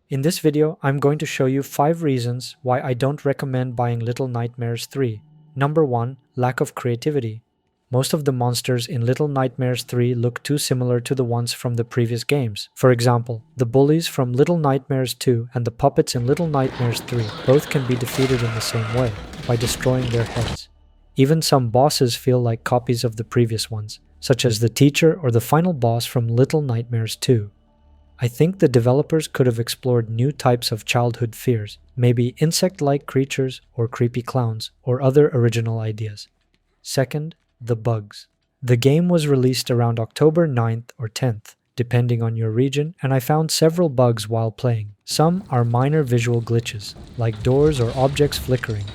In this video, I'm going to show you 5 reasons why I don't recommend buying Little Nightmares 3. Number 1. Lack of creativity. Most of the monsters in Little Nightmares 3 look too similar to the ones from the previous games. For example, the bullies from Little Nightmares 2 and the puppets in Little Nightmares 3 both can be defeated in the same way, by destroying their heads. Even some bosses feel like copies of the previous ones, such as the teacher or the final boss from Little Nightmares 2. I think the developers could have explored new types of childhood fears, maybe insect-like creatures or creepy clowns, or other original ideas. Second, the bugs. The game was released around October 9th or 10th, depending on your region, and I found several bugs while playing. Some are minor visual glitches, like doors or objects flickering,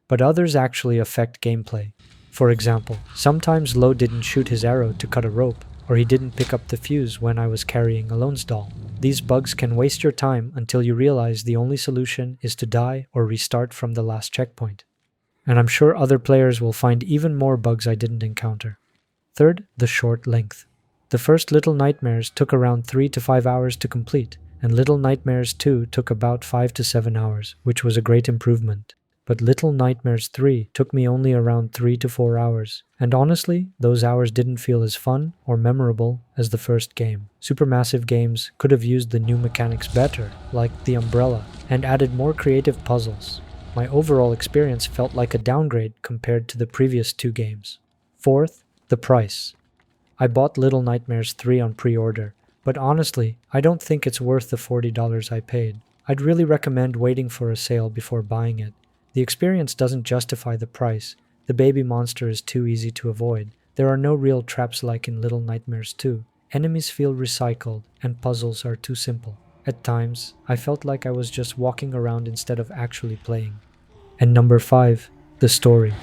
but others actually affect gameplay. For example, sometimes Lo didn't shoot his arrow to cut a rope, or he didn't pick up the fuse when I was carrying Alone's doll. These bugs can waste your time until you realize the only solution is to die or restart from the last checkpoint. And I'm sure other players will find even more bugs I didn't encounter. Third, the short length. The first Little Nightmares took around 3 to 5 hours to complete, and Little Nightmares 2 took about 5 to 7 hours, which was a great improvement. But Little Nightmares 3 took me only around 3 to 4 hours, and honestly, those hours didn't feel as fun or memorable as the first game. Supermassive Games could have used the new mechanics better, like the umbrella, and added more creative puzzles. My overall experience felt like a downgrade compared to the previous 2 games. Fourth, the price. I bought Little Nightmares 3 on pre-order, but honestly, I don't think it's worth the $40 I paid. I'd really recommend waiting for a sale before buying it. The experience doesn't justify the price. The baby monster is too easy to avoid. There are no real traps like in Little Nightmares 2. Enemies feel recycled, and puzzles are too simple. At times, I felt like I was just walking around instead of actually playing. And number 5, the story.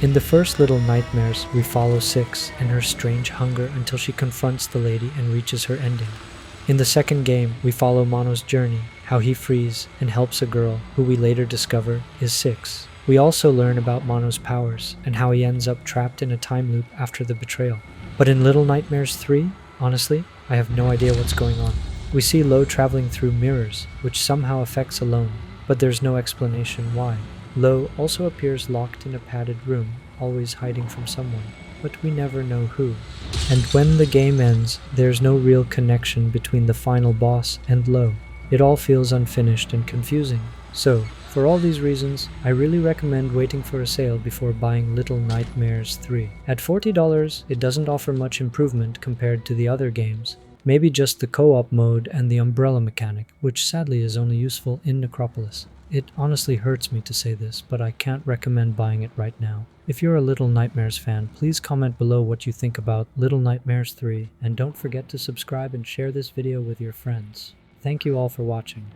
In the first Little Nightmares, we follow Six and her strange hunger until she confronts the lady and reaches her ending. In the second game, we follow Mono's journey, how he frees and helps a girl who we later discover is Six. We also learn about Mono's powers and how he ends up trapped in a time loop after the betrayal. But in Little Nightmares 3, honestly, I have no idea what's going on. We see Lo traveling through mirrors, which somehow affects Alone, but there's no explanation why. Lo also appears locked in a padded room, always hiding from someone, but we never know who. And when the game ends, there's no real connection between the final boss and Lo. It all feels unfinished and confusing. So, for all these reasons, I really recommend waiting for a sale before buying Little Nightmares 3. At $40, it doesn't offer much improvement compared to the other games. Maybe just the co-op mode and the umbrella mechanic, which sadly is only useful in Necropolis. It honestly hurts me to say this, but I can't recommend buying it right now. If you're a Little Nightmares fan, please comment below what you think about Little Nightmares 3, and don't forget to subscribe and share this video with your friends. Thank you all for watching.